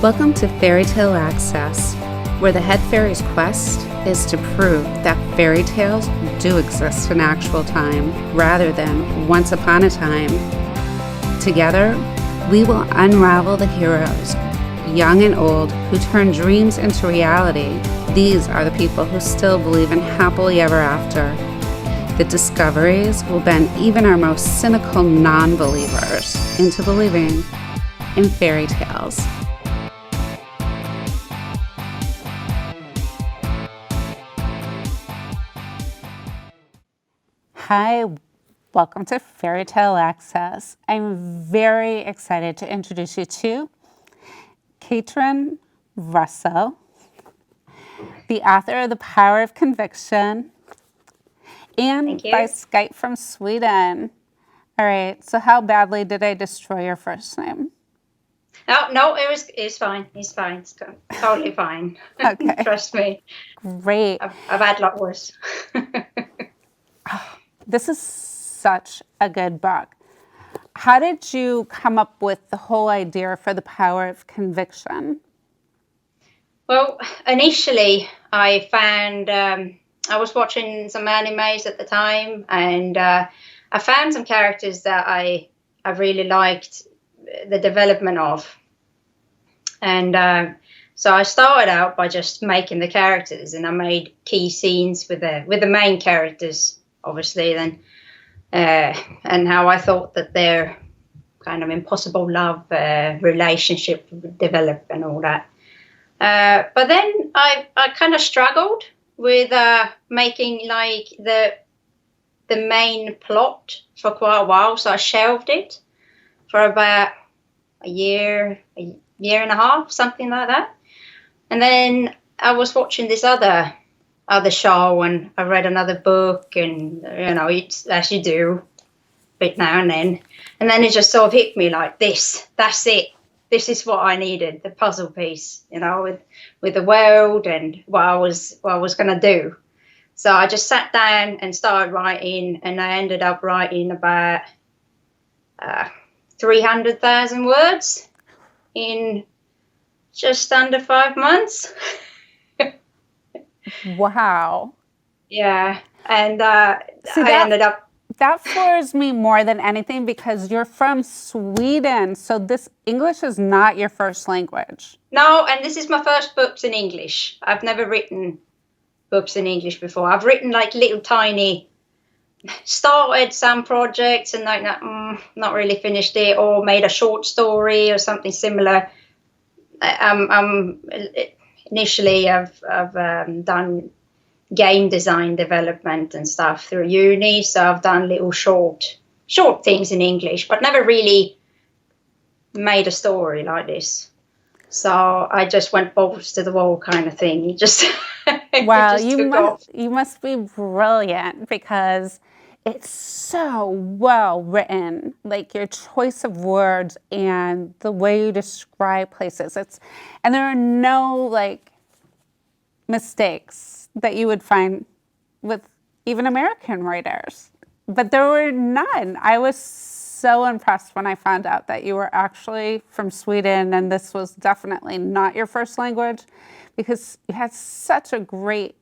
Welcome to Fairy Tale Access, where the head fairy's quest is to prove that fairy tales do exist in actual time rather than once upon a time. Together, we will unravel the heroes, young and old, who turn dreams into reality. These are the people who still believe in happily ever after. The discoveries will bend even our most cynical non-believers into believing in fairy tales. Hi, welcome to Fairy Tale Access. I'm very excited to introduce you to Catrin Russell, the author of The Power of Conviction, and by Skype from Sweden. All right, so how badly did I destroy your first name? Oh, no, it's fine. It's fine. It's totally fine. Okay. Trust me. Great. I've had a lot worse. This is such a good book. How did you come up with the whole idea for The Power of Conviction? Well, initially I found, I was watching some animes at the time, and I found some characters that I really liked the development of. And so I started out by just making the characters, and I made key scenes with the main characters, obviously, then, and how I thought that their kind of impossible love relationship would develop and all that. But then I kind of struggled with making like the main plot for quite a while, so I shelved it for about a year and a half, something like that. And then I was watching this other show, and I read another book, and it's as you do, bit now and then it just sort of hit me like that's it. This is what I needed, the puzzle piece, with the world and what I was going to do. So I just sat down and started writing, and I ended up writing about 300,000 words in just under 5 months. Wow. Yeah. And I ended up... That floors me more than anything, because you're from Sweden, so this English is not your first language. No, and this is my first books in English. I've never written books in English before. I've written like little tiny, started some projects and like not really finished it, or made a short story or something similar. Initially I've done game design development and stuff through uni, so I've done little short things in English, but never really made a story like this. So I just went balls to the wall kind of thing. You just wow, you must be brilliant, because it's so well written, like your choice of words and the way you describe places. And there are no like mistakes that you would find with even American writers, but there were none. I was so impressed when I found out that you were actually from Sweden, and this was definitely not your first language, because you had such a great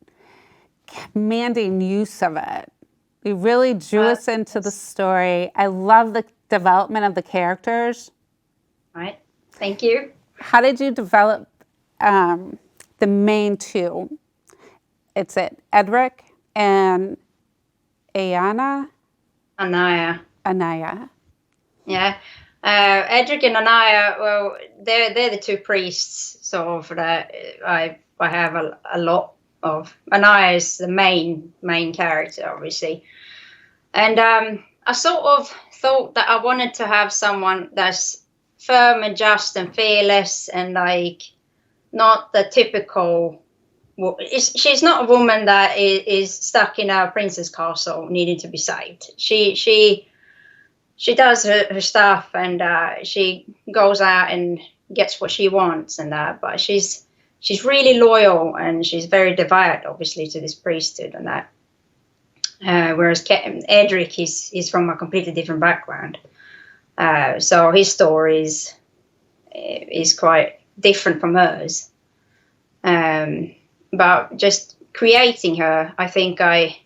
commanding use of it. You really drew us into the story. I love the development of the characters. Right. Thank you. How did you develop the main two? It's Edric and Anaya. Yeah. Edric and Anaya, well, they're the two priests sort of that I have a lot of. Anaya is the main character, obviously. And I sort of thought that I wanted to have someone that's firm and just and fearless, and like not the typical... she's not a woman that is stuck in a princess castle needing to be saved. She does her stuff, and she goes out and gets what she wants, and that. But she's really loyal, and she's very devout, obviously, to this priesthood and that. Whereas Edric is from a completely different background, so his story is quite different from hers. But just creating her, I think I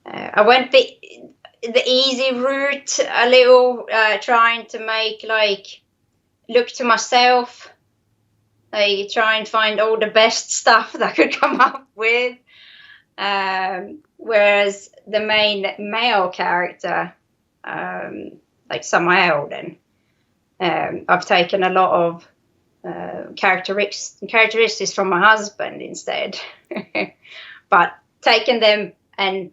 went the easy route a little, trying to make like look to myself, like try and find all the best stuff that I could come up with. Whereas the main male character, like Samuel, I've taken a lot of characteristics from my husband instead, but taken them and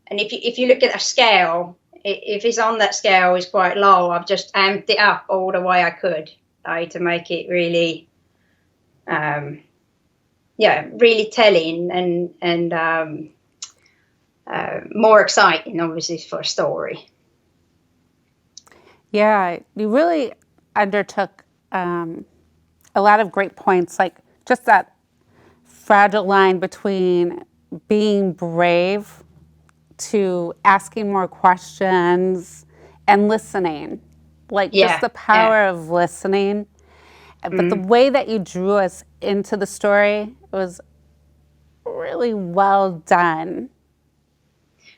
if you look at a scale, if it's on that scale is quite low, I've just amped it up all the way I could, to make it really, really telling and more exciting, obviously, for a story. Yeah, you really undertook a lot of great points, like just that fragile line between being brave to asking more questions and listening, like just the power of listening. But the way that you drew us into the story was really well done.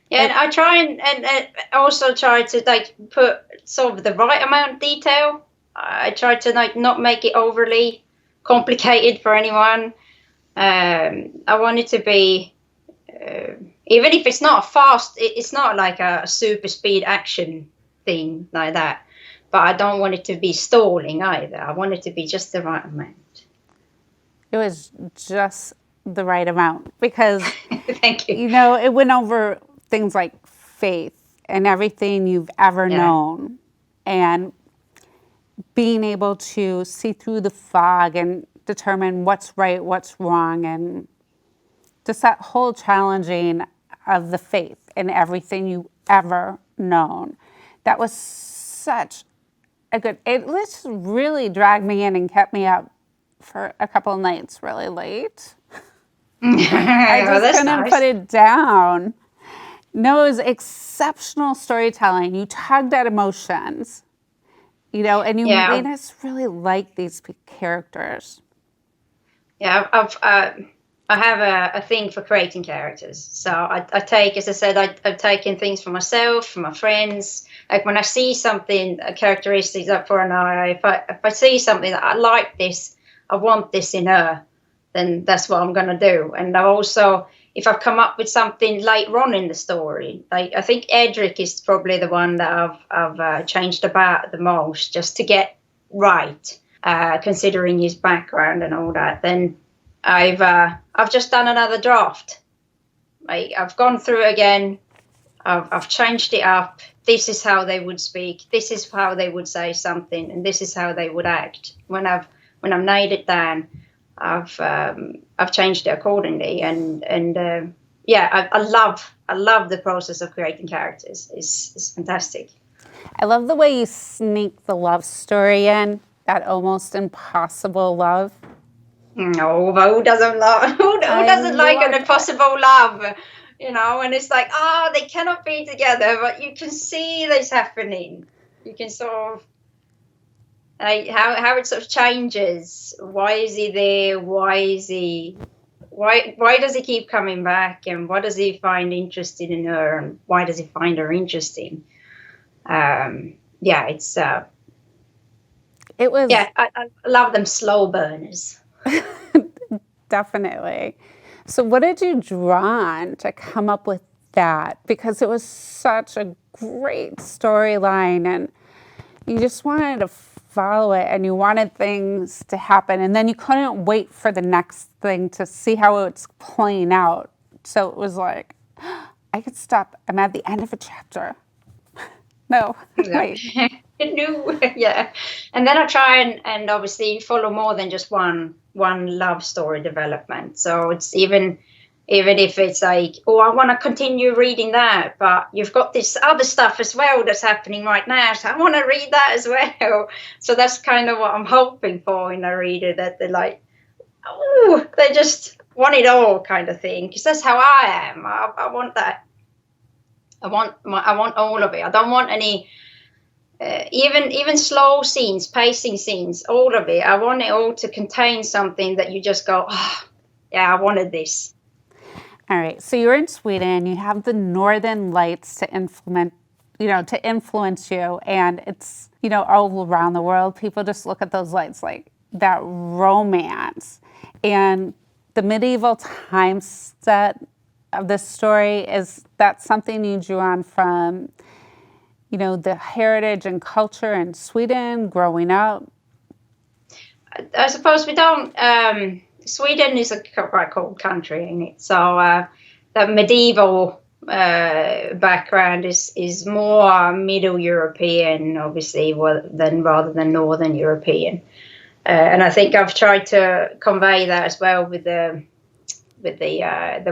Yeah, and I try and also try to like put sort of the right amount of detail. I try to like not make it overly complicated for anyone. I want it to be, even if it's not fast, it's not like a super speed action thing like that. But I don't want it to be stalling either. I want it to be just the right amount. It was just the right amount because, thank you. You know, it went over things like faith and everything you've ever known, and being able to see through the fog and determine what's right, what's wrong, and just that whole challenging of the faith in everything you ever known. That was such a good, it just really dragged me in and kept me up for a couple of nights really late. I just couldn't put it down. No, it was exceptional storytelling. You tugged at emotions, you know, and you made us really like these characters. Yeah, I have a thing for creating characters. So I take, as I said, I've taken things from myself, from my friends. Like when I see something, a characteristic up for an eye, if I see something that I like this, I want this in her, then that's what I'm going to do. And I also, if I've come up with something later on in the story, like I think Edric is probably the one that I've changed about the most, just to get right, considering his background and all that. Then I've just done another draft. I've gone through it again. I've changed it up. This is how they would speak. This is how they would say something, and this is how they would act. When I've nailed it down, I've changed it accordingly. I love the process of creating characters. It's fantastic. I love the way you sneak the love story in. That almost impossible love. No, but who doesn't love? Who doesn't like an impossible love? You know, and it's like, they cannot be together, but you can see this happening. You can sort of like how it sort of changes. Why is he there? Why does he keep coming back? And what does he find interesting in her? And why does he find her interesting? It was. Yeah, I love them slow burners. Definitely. So what did you draw on to come up with that? Because it was such a great storyline and you just wanted to follow it and you wanted things to happen and then you couldn't wait for the next thing to see how it's playing out. So it was like, I could stop. I'm at the end of a chapter. No, wait. No, yeah. And then I try and obviously follow more than just one love story development. So it's even if it's like, I want to continue reading that, but you've got this other stuff as well that's happening right now, so I want to read that as well. So that's kind of what I'm hoping for in a reader, that they're like, they just want it all kind of thing, because that's how I am. I want that. I want all of it. I don't want any even slow scenes, pacing scenes, all of it. I want it all to contain something that you just go, oh, yeah, I wanted this. All right. So you're in Sweden. You have the northern lights to influence you, and it's all around the world. People just look at those lights like that romance, and the medieval time set of this story, is that something you drew on from the heritage and culture in Sweden growing up? I suppose we don't. Sweden is a quite cold country, ain't it? So the medieval background is more Middle European, obviously, rather than Northern European. And I think I've tried to convey that as well with the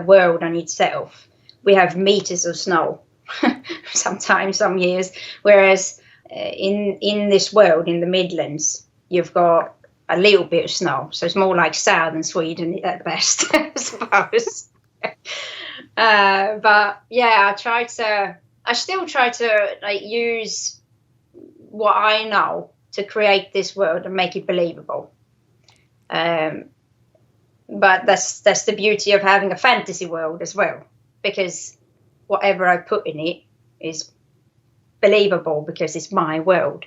world on itself. We have meters of snow, sometimes some years, whereas in this world, in the Midlands, you've got a little bit of snow, so it's more like southern Sweden at best, I suppose. But yeah, I still try to use what I know to create this world and make it believable. But that's the beauty of having a fantasy world as well, because whatever I put in it is believable because it's my world.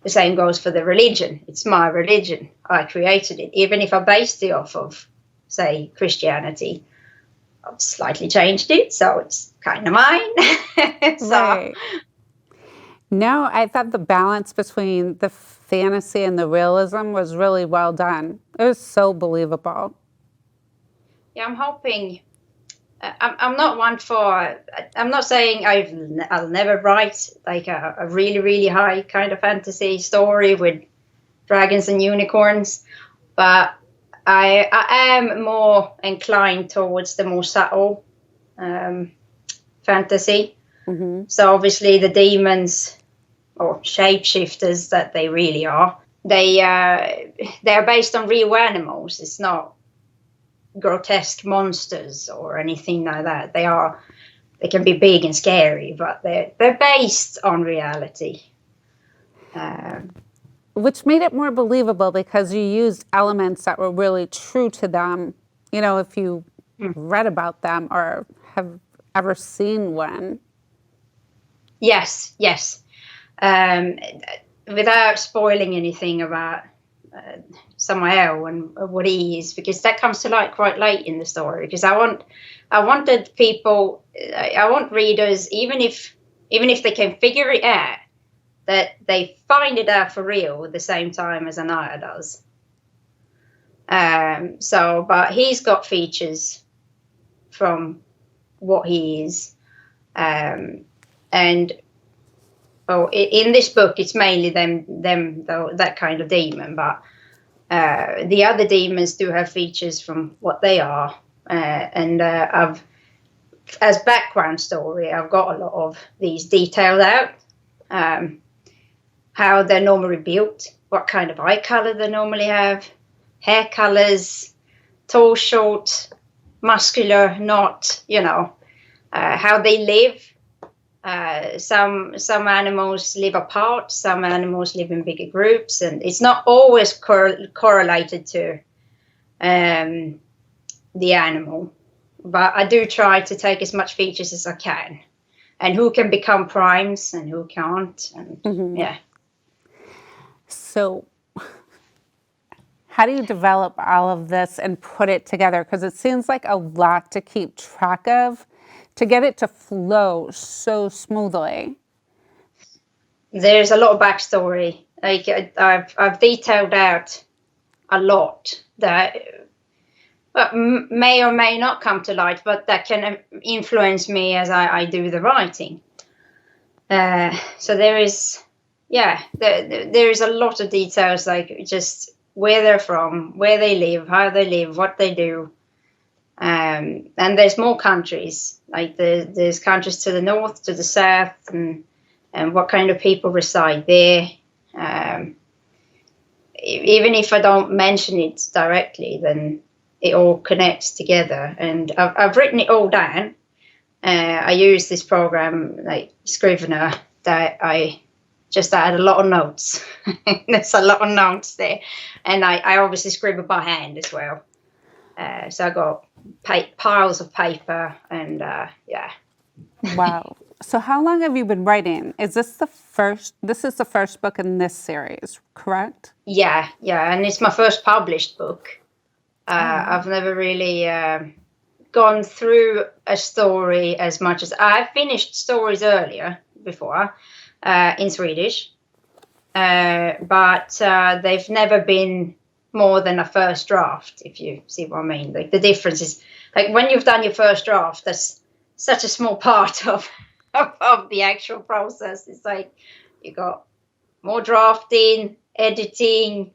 The same goes for the religion. It's my religion. I created it. Even if I based it off of, say, Christianity, I've slightly changed it, so it's kind of mine. Right. No, I thought the balance between the fantasy and the realism was really well done. It was so believable. Yeah, I'm hoping. I'm not one for. I'm not saying I'll never write like a really, really high kind of fantasy story with dragons and unicorns, but I am more inclined towards the more subtle fantasy. Mm-hmm. So obviously the demons, or shapeshifters that they really are, they're based on real animals. It's not grotesque monsters or anything like that. They can be big and scary, but they're based on reality. Which made it more believable because you used elements that were really true to them, if you read about them or have ever seen one. Yes. Without spoiling anything about Samael and what he is, because that comes to light quite late in the story. Because I want readers, even if they can figure it out, that they find it out for real at the same time as Anaya does. But he's got features from what he is, and in this book, it's mainly them though, that kind of demon. But the other demons do have features from what they are, and as background story, I've got a lot of these detailed out. How they're normally built, what kind of eye color they normally have, hair colors, tall, short, muscular, not, how they live. Some animals live apart, some animals live in bigger groups, and it's not always correlated to the animal. But I do try to take as much features as I can, and who can become primes and who can't, and yeah. So how do you develop all of this and put it together? Because it seems like a lot to keep track of to get it to flow so smoothly. There's a lot of backstory. Like I've detailed out a lot that may or may not come to light, but that can influence me as I do the writing. So there is. Yeah, there is a lot of details, like just where they're from, where they live, how they live, what they do. And there's more countries, like there's countries to the north, to the south, and what kind of people reside there. Even if I don't mention it directly, then it all connects together. And I've written it all down. I use this program, like Scrivener, that I just I had a lot of notes. There's a lot of notes there, and I obviously scribble by hand as well. So I got piles of paper, and yeah. Wow. So how long have you been writing? Is this the first? This is the first book in this series, correct? Yeah, and it's my first published book. I've never really gone through a story as much as I've finished stories earlier before in Swedish, but they've never been more than a first draft, if you see what I mean. Like the difference is, like when you've done your first draft, that's such a small part of the actual process. It's like you got more drafting, editing,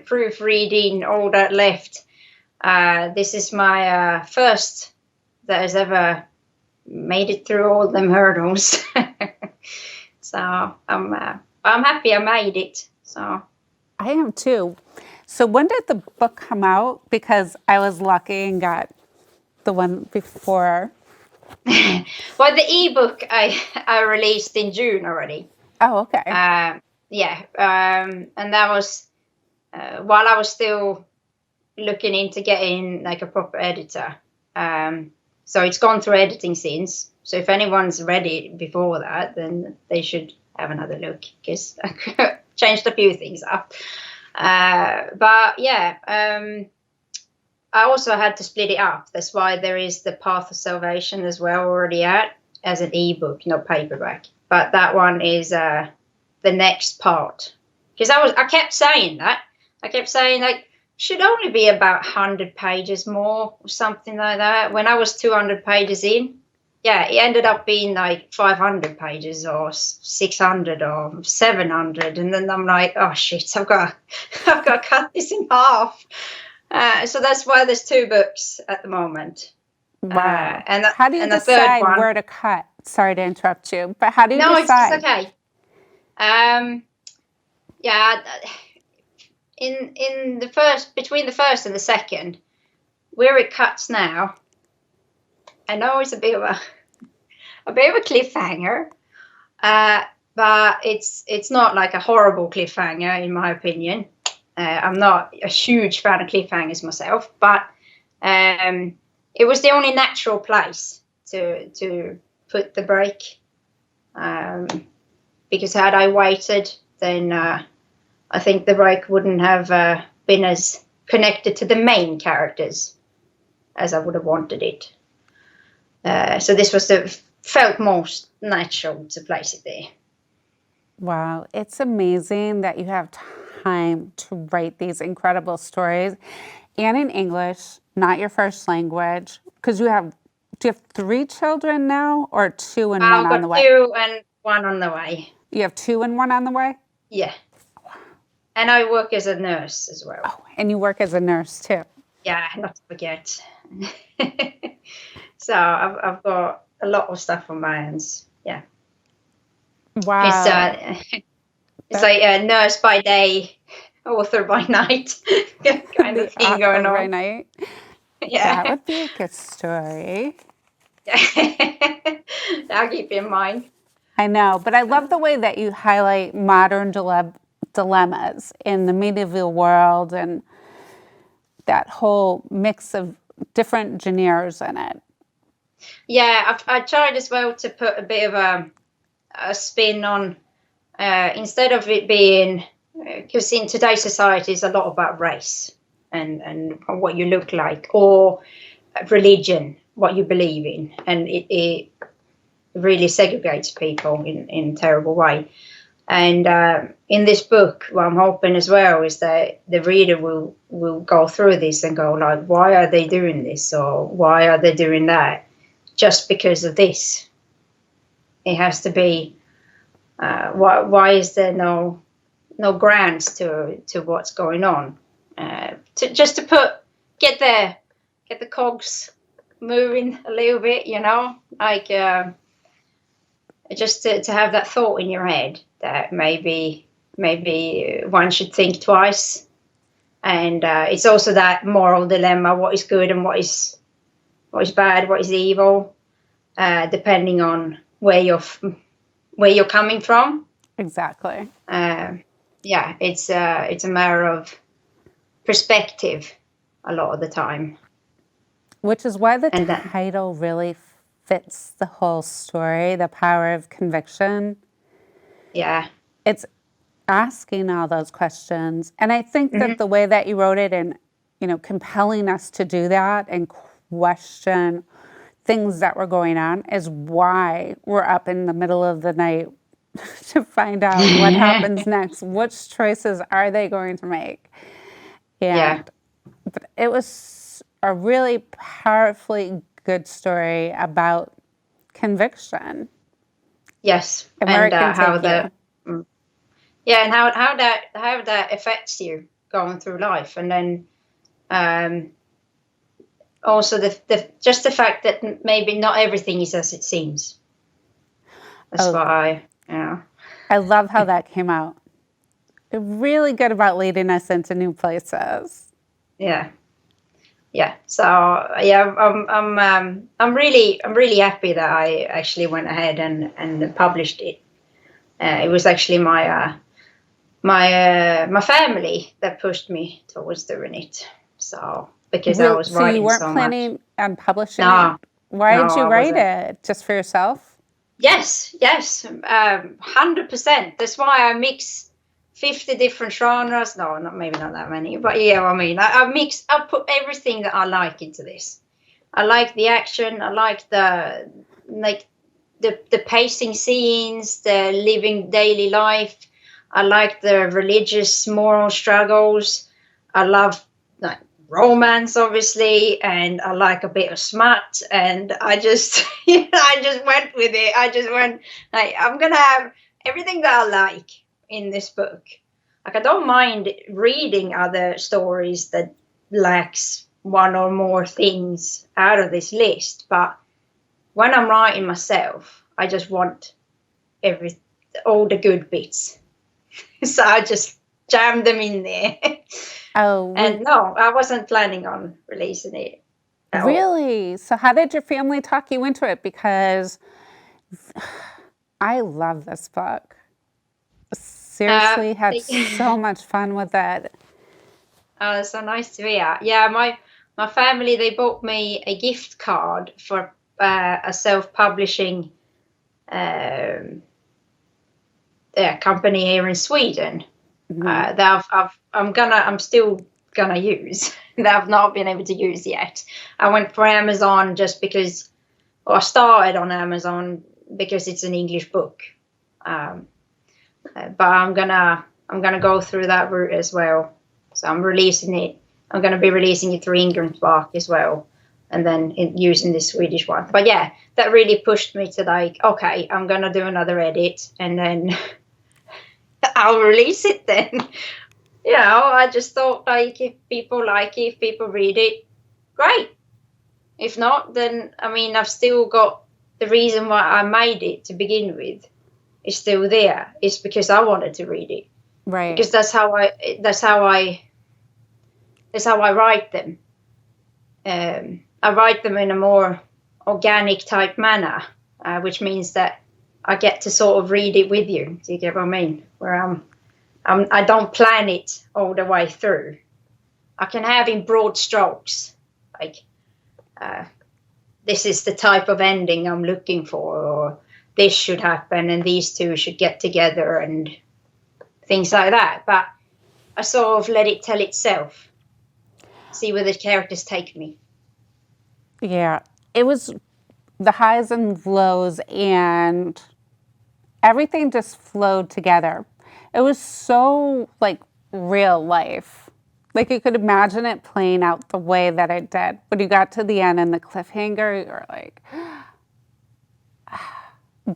proofreading, all that left. This is my first that has ever made it through all them hurdles. So I'm happy I made it. So I am too. So when did the book come out? Because I was lucky and got the one before. Well, the ebook I released in June already. Oh, okay. Yeah, and that was while I was still looking into getting like a proper editor. So it's gone through editing since. So if anyone's read it before that, then they should have another look, because I changed a few things up. But yeah, I also had to split it up. That's why there is the Path of Salvation as well already out as an ebook, not paperback. But that one is the next part. Because I kept saying that. I kept saying like should only be about 100 pages more or something like that. When I was 200 pages in, yeah, it ended up being like 500 pages or 600 or 700, and then I'm like, oh shit, I've got to cut this in half. So that's why there's 2 books at the moment. Wow. And how do you decide where to cut? Sorry to interrupt you, but how do you decide? No, it's okay. Yeah, in the first, between the first and the second, where it cuts now, I know it's a bit of a cliffhanger, but it's not like a horrible cliffhanger in my opinion. I'm not a huge fan of cliffhangers myself, but it was the only natural place to put the break. Because had I waited, then I think the break wouldn't have been as connected to the main characters as I would have wanted it. So this was felt most natural to place it there. Wow, it's amazing that you have time to write these incredible stories, and in English, not your first language, because do you have 3 children now, or 2 and 1 on the way? 2 and 1 on the way. You have 2 and 1 on the way? Yeah. And I work as a nurse as well. Oh, and you work as a nurse too. Yeah, not to forget. So I've got a lot of stuff on my hands. Yeah. Wow. It's like a nurse by day, author by night kind of thing going on. By night. Yeah. That would be a good story. I'll keep in mind. I know, but I love the way that you highlight modern dilemmas in the medieval world and that whole mix of different genres in it. Yeah, I tried as well to put a bit of a spin on, instead of it being, because in today's society it's a lot about race and what you look like, or religion, what you believe in, and it really segregates people in a terrible way. And in this book, what I'm hoping as well is that the reader will go through this and go like, why are they doing this, or why are they doing that? Just because of this. It has to be. Why is there no grounds to what's going on? To get the cogs moving a little bit, you know, like just to have that thought in your head that maybe one should think twice. And it's also that moral dilemma: what is good and what is bad, what is evil, depending on where you're coming from. Exactly. Yeah, it's a matter of perspective a lot of the time. Which is why the And then, title really fits the whole story, The Power of Conviction. yeah. It's asking all those questions. And I think Hmm. that the way that you wrote it and, compelling us to do that and question things that were going on is why we're up in the middle of the night to find out what happens next. Which choices are they going to make? Yeah. And but it was a really powerfully good story about conviction Yes. and where And it can how take you. the yeah, and how that affects you going through life, and then um, also the just the fact that maybe not everything is as it seems. That's Oh, why, yeah, I love how that came out. Really good about leading us into new places. yeah, yeah. So yeah, I'm really happy that I actually went ahead and published it. It was actually my family that pushed me towards doing it. So because I Real, was so you writing weren't so much. planning on publishing it? No, Why no, did you I write wasn't. it? Just for yourself? Yes, yes, 100%. That's why I mix 50 different genres. No, not maybe not that many, but yeah, I mean, I put everything that I like into this. I like the action. I like the pacing scenes, the living daily life. I like the religious moral struggles. I love like romance, obviously, and I like a bit of smut. And I just, I just went with it. I just went like, I'm gonna have everything that I like in this book. Like, I don't mind reading other stories that lacks one or more things out of this list, but when I'm writing myself, I just want all the good bits. So I just jammed them in there. Oh, And no, I wasn't planning on releasing it at all. really? So how did your family talk you into it? Because I love this book. Uh, Seriously, had so much fun with it. so nice to hear. Yeah, my family, they bought me a gift card for a self-publishing um, company here in Sweden. That I'm still gonna use that I've not been able to use yet. I went for Amazon just because, or I started on Amazon because it's an English book. Um, but I'm gonna go through that route as well. So I'm releasing it. I'm gonna be releasing it through Ingram as well, and then using the Swedish one. But yeah, that really pushed me to like, okay, I'm gonna do another edit, and then I'll release it then. I just thought like if people like it, if people read it, great. If not, then I mean I've still got the reason why I made it to begin with is still there. It's because I wanted to read it. Right. Because that's how I write them. I write them in a more organic type manner, which means that I get to sort of read it with you. Do you get what I mean? Where I don't plan it all the way through. I can have in broad strokes, like this is the type of ending I'm looking for, or this should happen, and these two should get together, and things like that. But I sort of let it tell itself, see where the characters take me. Yeah. It was the highs and lows, and everything just flowed together. It was so like real life. Like you could imagine it playing out the way that it did. When you got to the end and the cliffhanger, you were like,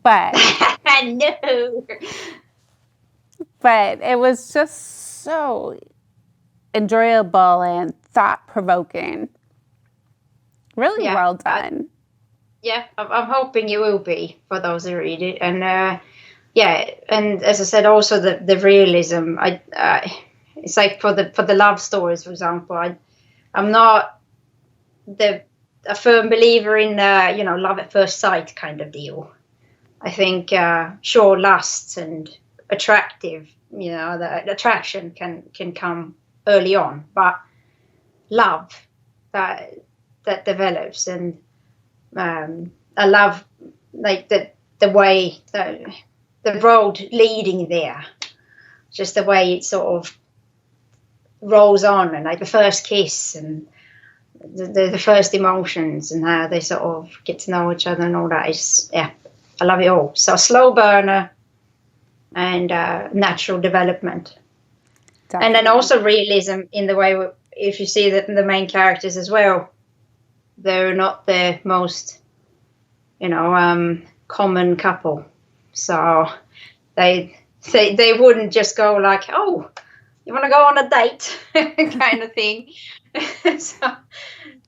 but No. but it was just so enjoyable and thought provoking. Really Yeah, well done. yeah. I'm hoping you will be for those who read it, and yeah, and as I said, also the realism. It's like for the love stories, for example. I'm not a firm believer in love at first sight kind of deal. I think sure lust and attractive. The attraction can come early on, but love that develops, and I love like the way the road leading there, just the way it sort of rolls on, and like the first kiss and the first emotions and how they sort of get to know each other and all that is, I love it all. So slow burner and natural development. Definitely. And then also realism in the way, if you see that the main characters as well, they're not the most, common couple. So they wouldn't just go like, oh, you want to go on a date kind of thing.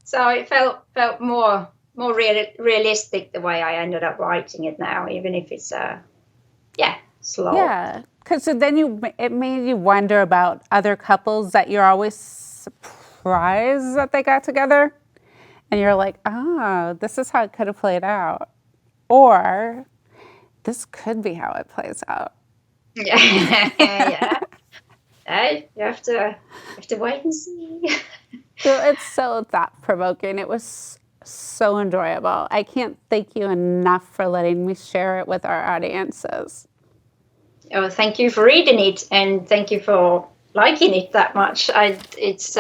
so it felt more realistic the way I ended up writing it now, even if it's slow. Yeah, because then it made you wonder about other couples that you're always surprised that they got together, and you're like, this is how it could have played out, or this could be how it plays out. Yeah. You have to wait and see. It's so thought-provoking. It was so enjoyable. I can't thank you enough for letting me share it with our audiences. Oh, thank you for reading it, and thank you for liking it that much. It's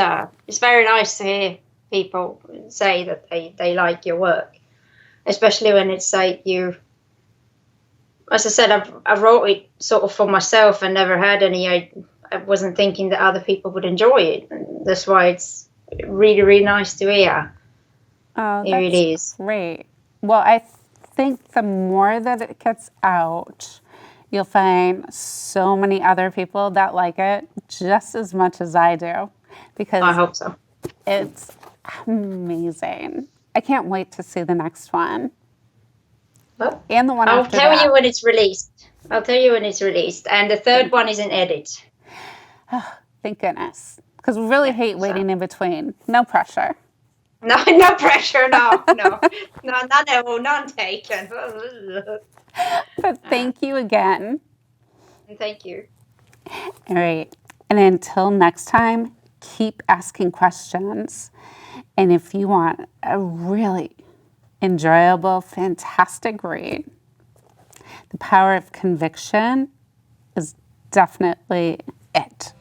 very nice to hear people say that they like your work, especially when it's like you. As I said, I wrote it sort of for myself and never had any. I wasn't thinking that other people would enjoy it. And that's why it's really, really nice to hear. Oh, it really is great. Well, I think the more that it gets out, you'll find so many other people that like it just as much as I do. Because I hope so. It's amazing. I can't wait to see the next one. Well, and the one I'll after tell that. you when it's released. And the third one is in edit. Oh, thank goodness. Because we really hate waiting in between. No pressure. No pressure. No, none taken. But thank you again. Thank you. All right. And until next time, keep asking questions. And if you want a really enjoyable, fantastic read, The Power of Conviction is definitely it.